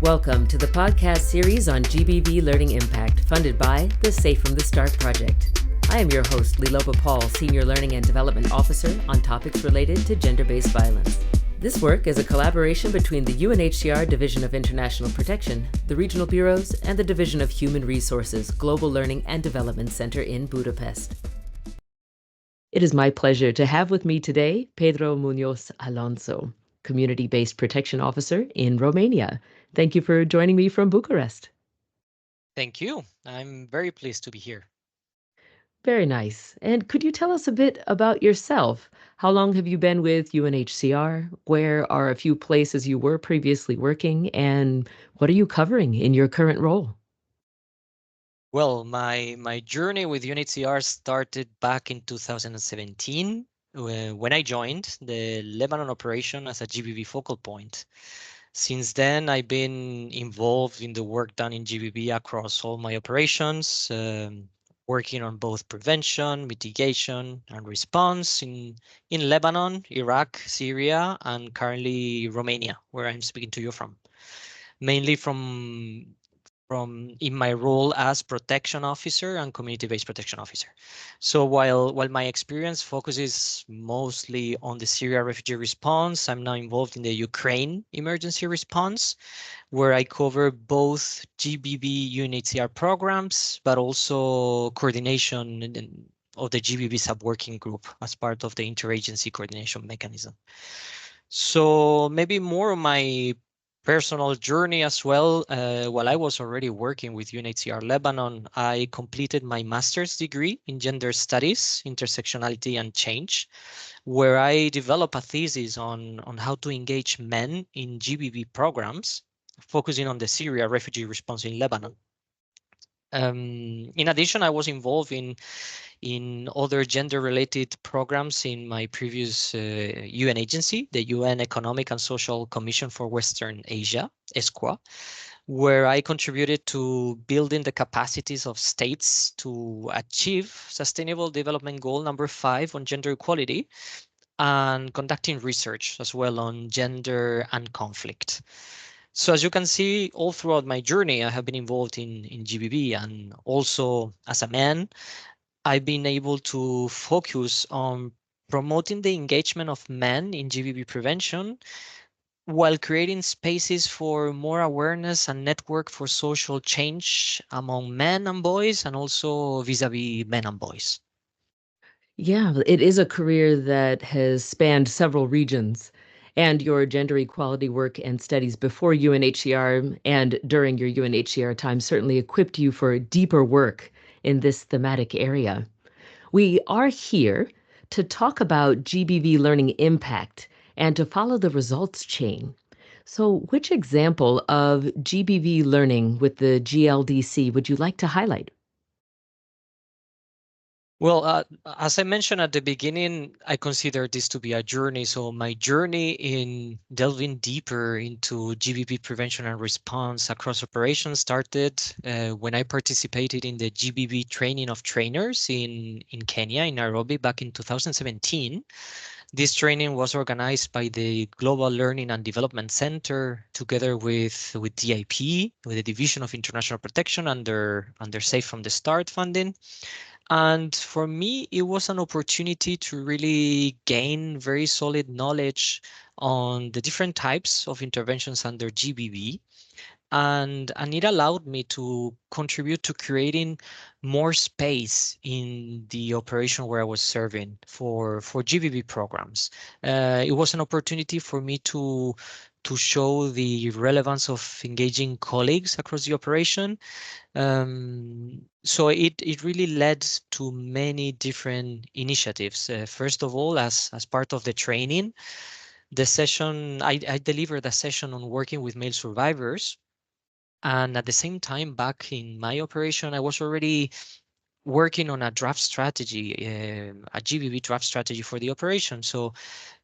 Welcome to the podcast series on GBV Learning Impact, funded by the Safe from the Start project. I am your host, Lilopa Paul, Senior Learning and Development Officer on topics related to gender-based violence. This work is a collaboration between the UNHCR Division of International Protection, the Regional Bureaus, and the Division of Human Resources Global Learning and Development Center in Budapest. It is my pleasure to have with me today Pedro Munoz Alonso, Community-Based Protection Officer in Romania. Thank you for joining me from Bukarest. Thank you. I'm very pleased to be here. Very nice. And could you tell us a bit about yourself? How long have you been with UNHCR? Where are a few places you were previously working? And what are you covering in your current role? Well, my journey with UNHCR started back in 2017 when I joined the Lebanon operation as a GBV focal point. Since then, I've been involved in the work done in GBV across all my operations, working on both prevention, mitigation, and response in Lebanon, Iraq, Syria, and currently Romania, where I'm speaking to you from. Mainly from in my role as protection officer and community-based protection officer. So while my experience focuses mostly on the Syria refugee response, I'm now involved in the Ukraine emergency response, where I cover both GBV UNHCR programs, but also coordination of the GBV sub-working group as part of the interagency coordination mechanism. So maybe more of my personal journey as well. While I was already working with UNHCR Lebanon, I completed my master's degree in gender studies, intersectionality and change, where I developed a thesis on how to engage men in GBV programs, focusing on the Syria refugee response in Lebanon. In addition, I was involved in other gender-related programs in my previous UN agency, the UN Economic and Social Commission for Western Asia, ESCWA, where I contributed to building the capacities of states to achieve Sustainable Development Goal number 5 on gender equality and conducting research as well on gender and conflict. So as you can see, all throughout my journey, I have been involved in GBV, and also as a man, I've been able to focus on promoting the engagement of men in GBV prevention while creating spaces for more awareness and network for social change among men and boys, and also vis-a-vis men and boys. Yeah, it is a career that has spanned several regions. And your gender equality work and studies before UNHCR and during your UNHCR time certainly equipped you for deeper work in this thematic area. We are here to talk about GBV learning impact and to follow the results chain. So, which example of GBV learning with the GLDC would you like to highlight? Well, as I mentioned at the beginning, I consider this to be a journey. So my journey in delving deeper into GBV prevention and response across operations started when I participated in the GBV training of trainers in Kenya, in Nairobi, back in 2017. This training was organized by the Global Learning and Development Center together with DIP, with the Division of International Protection under Safe from the Start funding. And for me, it was an opportunity to really gain very solid knowledge on the different types of interventions under GBV. And it allowed me to contribute to creating more space in the operation where I was serving for GBV programs. It was an opportunity for me to show the relevance of engaging colleagues across the operation. So it really led to many different initiatives. First of all, as part of the training, the session I delivered a session on working with male survivors. And at the same time, back in my operation, I was already working on a draft strategy, a GBV draft strategy for the operation.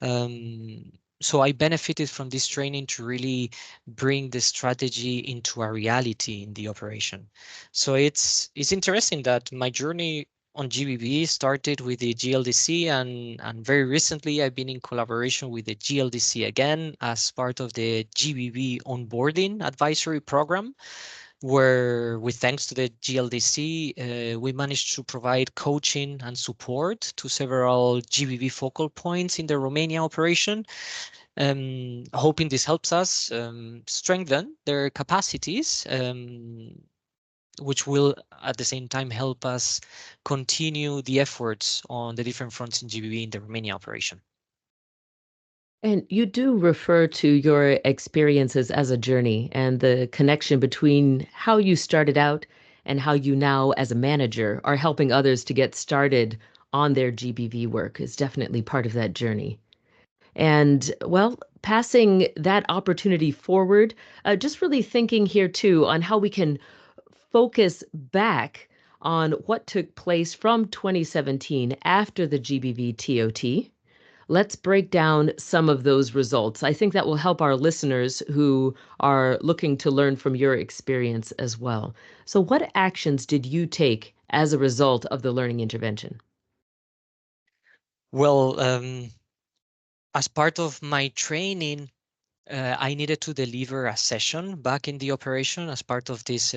Um, so I benefited from this training to really bring the strategy into a reality in the operation. So it's interesting that my journey on GBV started with the GLDC, and very recently I've been in collaboration with the GLDC again as part of the GBV onboarding advisory program, where with thanks to the GLDC, we managed to provide coaching and support to several GBV focal points in the Romania operation, hoping this helps us strengthen their capacities, which will at the same time help us continue the efforts on the different fronts in GBV in the Romania operation. And you do refer to your experiences as a journey, and the connection between how you started out and how you now, as a manager, are helping others to get started on their GBV work is definitely part of that journey. And well, passing that opportunity forward, just really thinking here too on how we can focus back on what took place from 2017 after the GBV TOT. Let's break down some of those results. I think that will help our listeners who are looking to learn from your experience as well. So, what actions did you take as a result of the learning intervention? Well, as part of my training, I needed to deliver a session back in the operation as part of this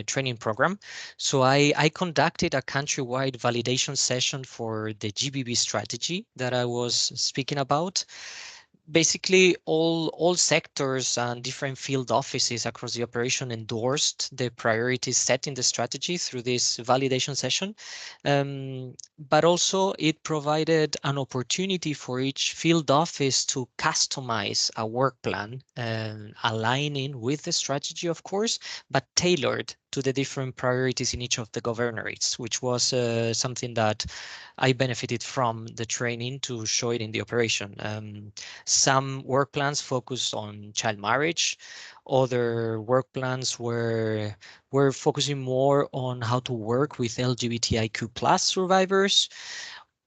training program. So I conducted a countrywide validation session for the GBB strategy that I was speaking about. Basically, all sectors and different field offices across the operation endorsed the priorities set in the strategy through this validation session. But also it provided an opportunity for each field office to customize a work plan, aligning with the strategy, of course, but tailored to the different priorities in each of the governorates, which was something that I benefited from the training to show it in the operation. Some work plans focused on child marriage. Other work plans were focusing more on how to work with LGBTIQ plus survivors.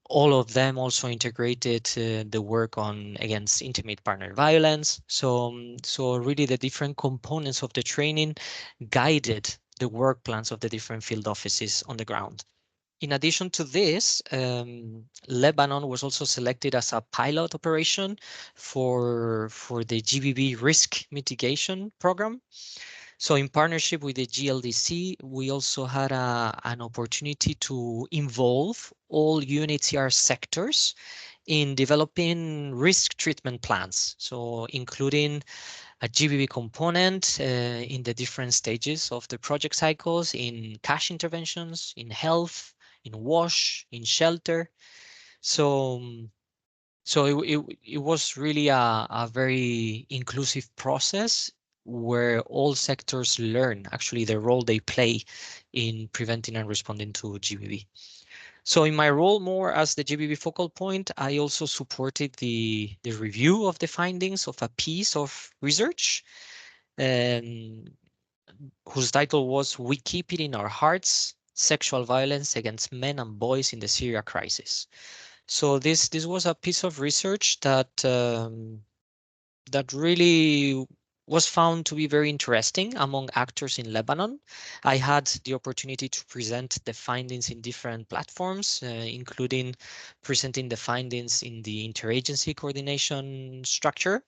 All of them also integrated the work on against intimate partner violence. So really the different components of the training guided the work plans of the different field offices on the ground. In addition to this, Lebanon was also selected as a pilot operation for the GBV risk mitigation program. So in partnership with the GLDC, we also had an opportunity to involve all UNHCR sectors in developing risk treatment plans. So including a GBV component in the different stages of the project cycles, in cash interventions, in health, in wash, in shelter. So, it was really a very inclusive process where all sectors learn actually the role they play in preventing and responding to GBV. So in my role more as the GBV focal point, I also supported the review of the findings of a piece of research, um, whose title was "We Keep It in Our Hearts: Sexual Violence Against Men and Boys in the Syria Crisis." So this was a piece of research that really was found to be very interesting among actors in Lebanon. I had the opportunity to present the findings in different platforms, including presenting the findings in the interagency coordination structure,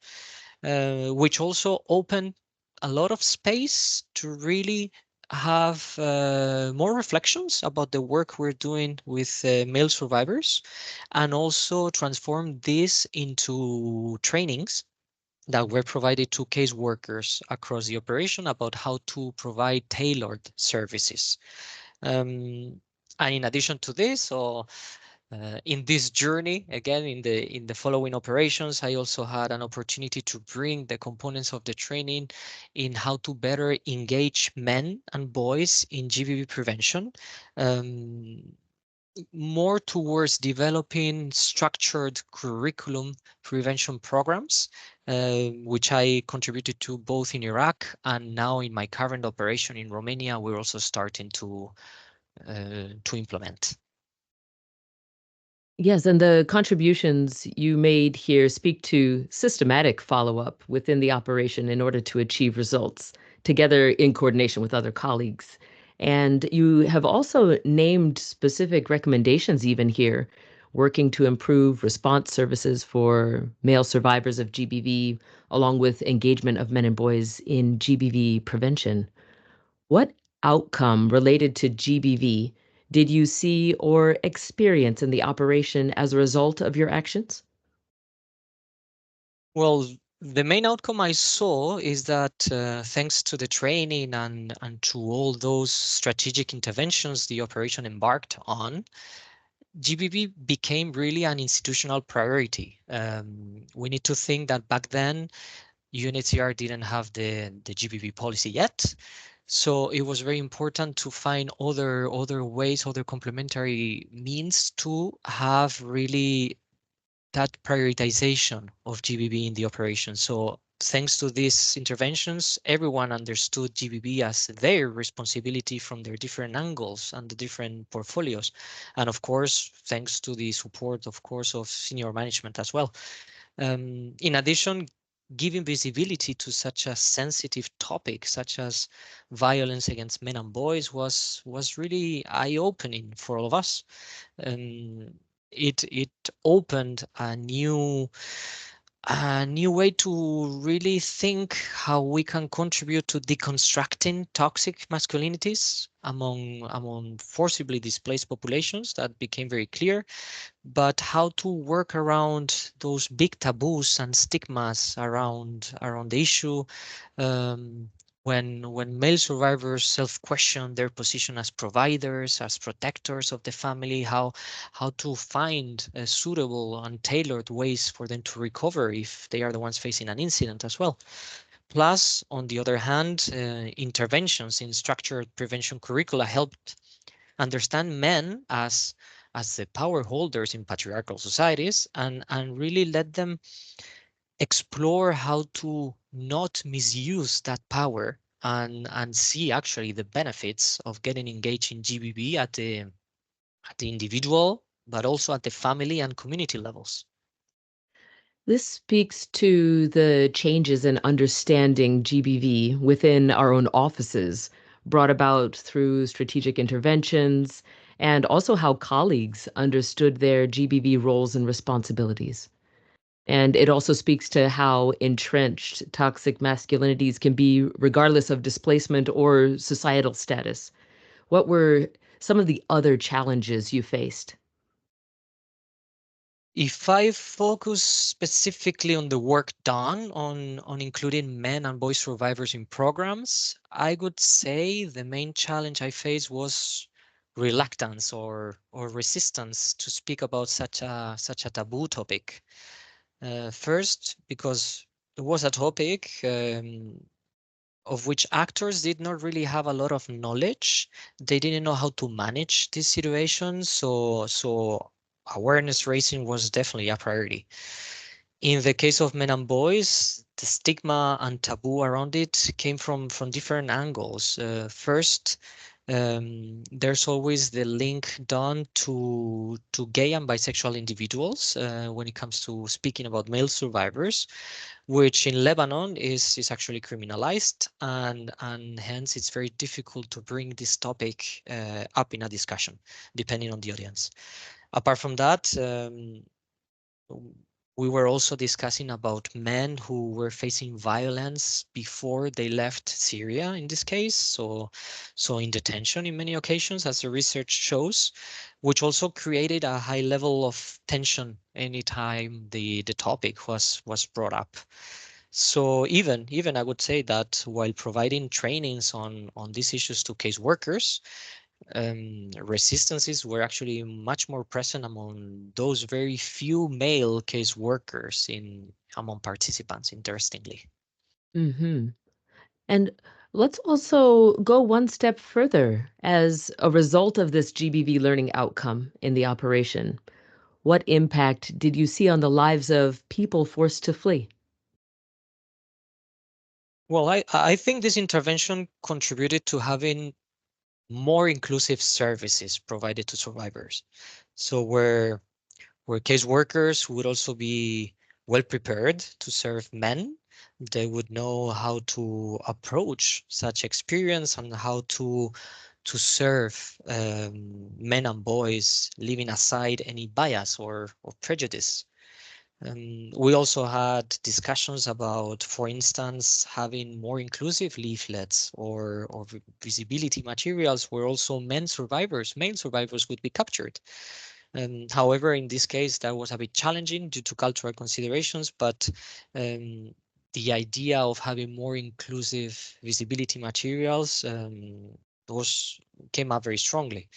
which also opened a lot of space to really have more reflections about the work we're doing with male survivors, and also transform this into trainings that were provided to caseworkers across the operation about how to provide tailored services. And in addition to this, so in this journey, again, in the following operations, I also had an opportunity to bring the components of the training in how to better engage men and boys in GBV prevention, um, more towards developing structured curriculum prevention programs, which I contributed to both in Iraq and now in my current operation in Romania. We're also starting to implement. Yes, and the contributions you made here speak to systematic follow-up within the operation in order to achieve results, together in coordination with other colleagues. And you have also named specific recommendations, even here, working to improve response services for male survivors of GBV, along with engagement of men and boys in GBV prevention. What outcome related to GBV did you see or experience in the operation as a result of your actions? Well, the main outcome I saw is that thanks to the training and to all those strategic interventions the operation embarked on, GBV became really an institutional priority. We need to think that back then, UNHCR didn't have the GBV policy yet. So it was very important to find other ways, other complementary means to have really that prioritization of GBV in the operation. So thanks to these interventions, everyone understood GBV as their responsibility from their different angles and the different portfolios. And of course, thanks to the support, of course, of senior management as well. In addition, giving visibility to such a sensitive topic, such as violence against men and boys, was really eye-opening for all of us. Um, it opened a new way to really think how we can contribute to deconstructing toxic masculinities among forcibly displaced populations. That became very clear, but how to work around those big taboos and stigmas around the issue, um, when male survivors self-question their position as providers, as protectors of the family, how to find suitable and tailored ways for them to recover if they are the ones facing an incident as well. Plus, on the other hand, interventions in structured prevention curricula helped understand men as the power holders in patriarchal societies, and really let them explore how to not misuse that power and see actually the benefits of getting engaged in GBV at the individual, but also at the family and community levels. This speaks to the changes in understanding GBV within our own offices, brought about through strategic interventions, and also how colleagues understood their GBV roles and responsibilities. And it also speaks to how entrenched toxic masculinities can be, regardless of displacement or societal status. What were some of the other challenges you faced? If I focus specifically on the work done on including men and boy survivors in programs, I would say the main challenge I faced was reluctance or resistance to speak about such a taboo topic. First, because it was a topic of which actors did not really have a lot of knowledge. They didn't know how to manage this situation, so awareness raising was definitely a priority. In the case of men and boys, the stigma and taboo around it came from different angles. First, there's always the link done to gay and bisexual individuals when it comes to speaking about male survivors, which in Lebanon is actually criminalized, and hence it's very difficult to bring this topic up in a discussion, depending on the audience. Apart from that, we were also discussing about men who were facing violence before they left Syria in this case, so in detention in many occasions, as the research shows, which also created a high level of tension anytime the topic was brought up. So even I would say that while providing trainings on these issues to case workers, resistances were actually much more present among those very few male case workers in among participants, interestingly. Hmm. And let's also go one step further. As a result of this GBV learning outcome in the operation, what impact did you see on the lives of people forced to flee? Well, I think this intervention contributed to having more inclusive services provided to survivors. So where case workers would also be well prepared to serve men. They would know how to approach such experience and how to serve men and boys, leaving aside any bias or prejudice. We also had discussions about, for instance, having more inclusive leaflets or visibility materials where also male survivors would be captured. However, in this case, that was a bit challenging due to cultural considerations, but um, the idea of having more inclusive visibility materials was came up very strongly.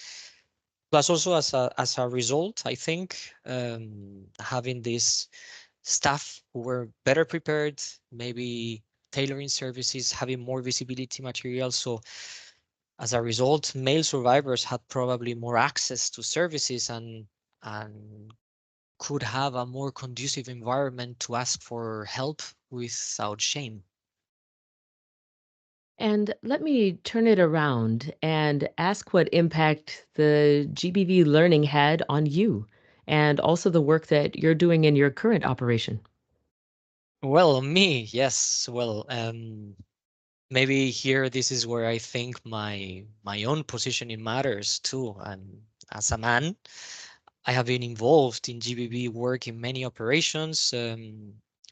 Plus, also as a result, I think having this staff who were better prepared, maybe tailoring services, having more visibility materials. So as a result, male survivors had probably more access to services and could have a more conducive environment to ask for help without shame. And let me turn it around and ask what impact the GBV learning had on you and also the work that you're doing in your current operation. Well, me, yes. Well, maybe here this is where I think my own positioning matters too. And as a man, I have been involved in GBV work in many operations,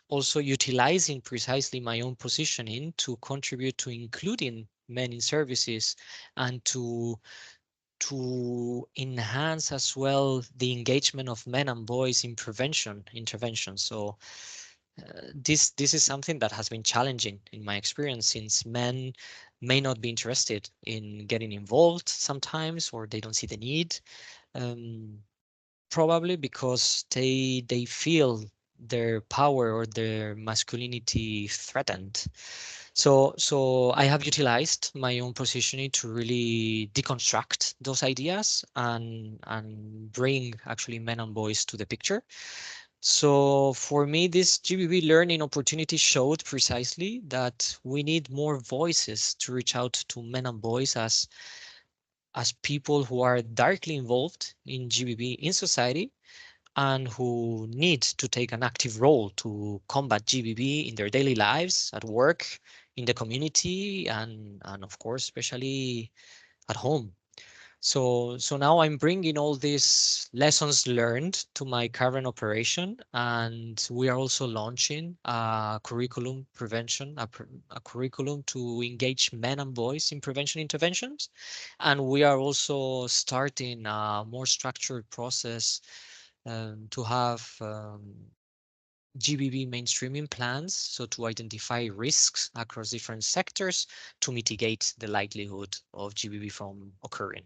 also utilizing precisely my own positioning to contribute to including men in services and to enhance as well the engagement of men and boys in prevention intervention. So this is something that has been challenging in my experience, since men may not be interested in getting involved sometimes, or they don't see the need. Um, Probably because they feel their power or their masculinity threatened. So I have utilized my own positioning to really deconstruct those ideas and bring actually men and boys to the picture. So for me, this GBV learning opportunity showed precisely that we need more voices to reach out to men and boys as people who are directly involved in GBV in society and who need to take an active role to combat GBV in their daily lives, at work, in the community, and of course, especially at home. So now I'm bringing all these lessons learned to my current operation, and we are also launching a curriculum prevention, a curriculum to engage men and boys in prevention interventions. And we are also starting a more structured process to have GBV mainstreaming plans, so to identify risks across different sectors to mitigate the likelihood of GBV from occurring.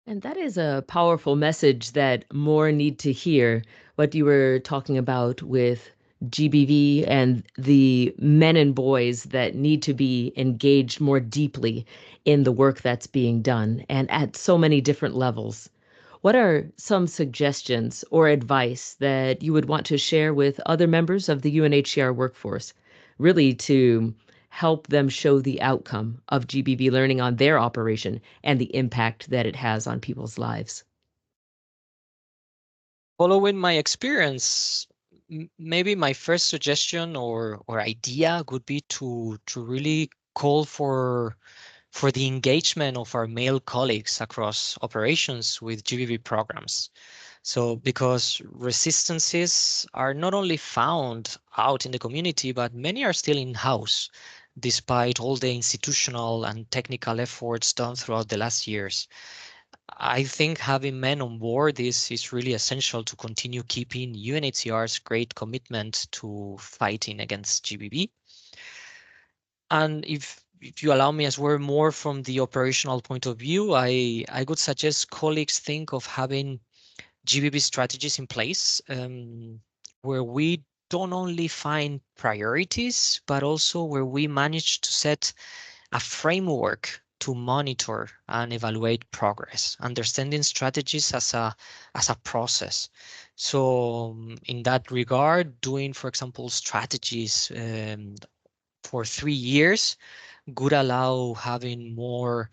And that is a powerful message that more need to hear. What you were talking about with GBV and the men and boys that need to be engaged more deeply in the work that's being done and at so many different levels. What are some suggestions or advice that you would want to share with other members of the UNHCR workforce, really to help them show the outcome of GBV learning on their operation and the impact that it has on people's lives? Following my experience, maybe my first suggestion or idea would be to really call for the engagement of our male colleagues across operations with GBV programs. So because resistances are not only found out in the community, but many are still in-house, despite all the institutional and technical efforts done throughout the last years. I think having men on board is really essential to continue keeping UNHCR's great commitment to fighting against GBV. And if you allow me as well more from the operational point of view, I would suggest colleagues think of having GBV strategies in place where we don't only find priorities, but also where we manage to set a framework to monitor and evaluate progress, understanding strategies as a process. So in that regard, doing, for example, strategies for 3 years would allow having more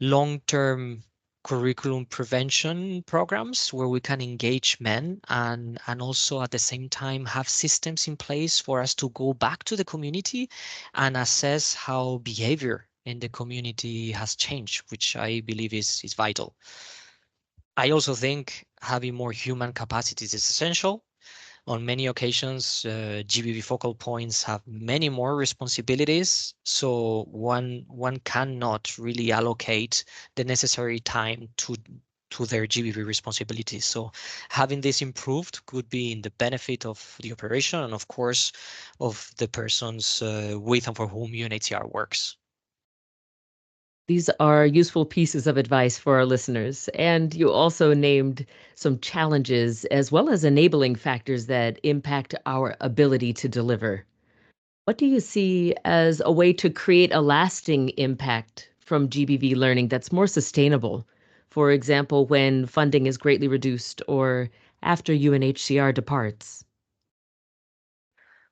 long-term curriculum prevention programs where we can engage men and also at the same time have systems in place for us to go back to the community and assess how behavior in the community has changed, which I believe is vital. I also think having more human capacities is essential. On many occasions, GBV focal points have many more responsibilities, so one cannot really allocate the necessary time to their GBV responsibilities. So having this improved could be in the benefit of the operation and, of course, of the persons with and for whom UNHCR works. These are useful pieces of advice for our listeners. And you also named some challenges as well as enabling factors that impact our ability to deliver. What do you see as a way to create a lasting impact from GBV learning that's more sustainable? For example, when funding is greatly reduced or after UNHCR departs?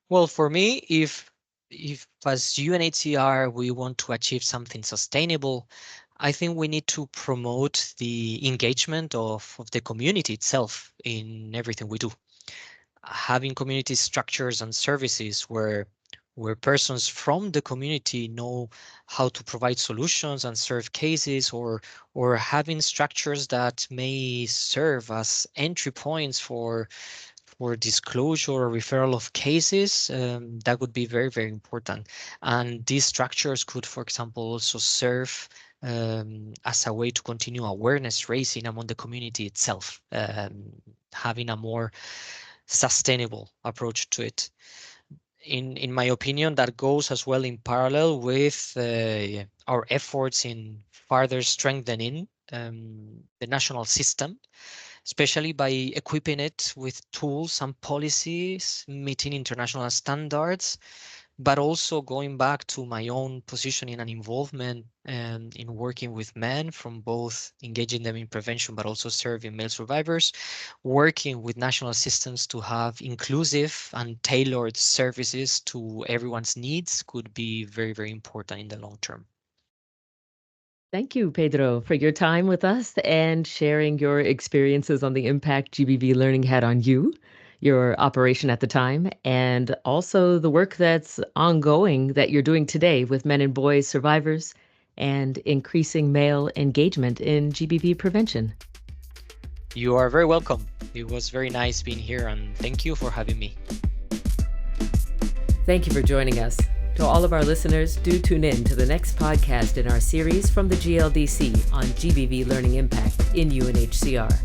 Well, for me, if as UNHCR we want to achieve something sustainable, I think we need to promote the engagement of the community itself in everything we do. Having community structures and services where persons from the community know how to provide solutions and serve cases, or having structures that may serve as entry points for disclosure or referral of cases, that would be very, very important. And these structures could, for example, also serve as a way to continue awareness raising among the community itself, having a more sustainable approach to it. In my opinion, that goes as well in parallel with our efforts in further strengthening the national system, especially by equipping it with tools and policies meeting international standards, but also going back to my own positioning and involvement in working with men, from both engaging them in prevention but also serving male survivors, working with national systems to have inclusive and tailored services to everyone's needs could be very, very important in the long term. Thank you, Pedro, for your time with us and sharing your experiences on the impact GBV learning had on you, your operation at the time, and also the work that's ongoing that you're doing today with men and boys survivors and increasing male engagement in GBV prevention. You are very welcome. It was very nice being here, and thank you for having me. Thank you for joining us. To all of our listeners, do tune in to the next podcast in our series from the GLDC on GBV learning impact in UNHCR.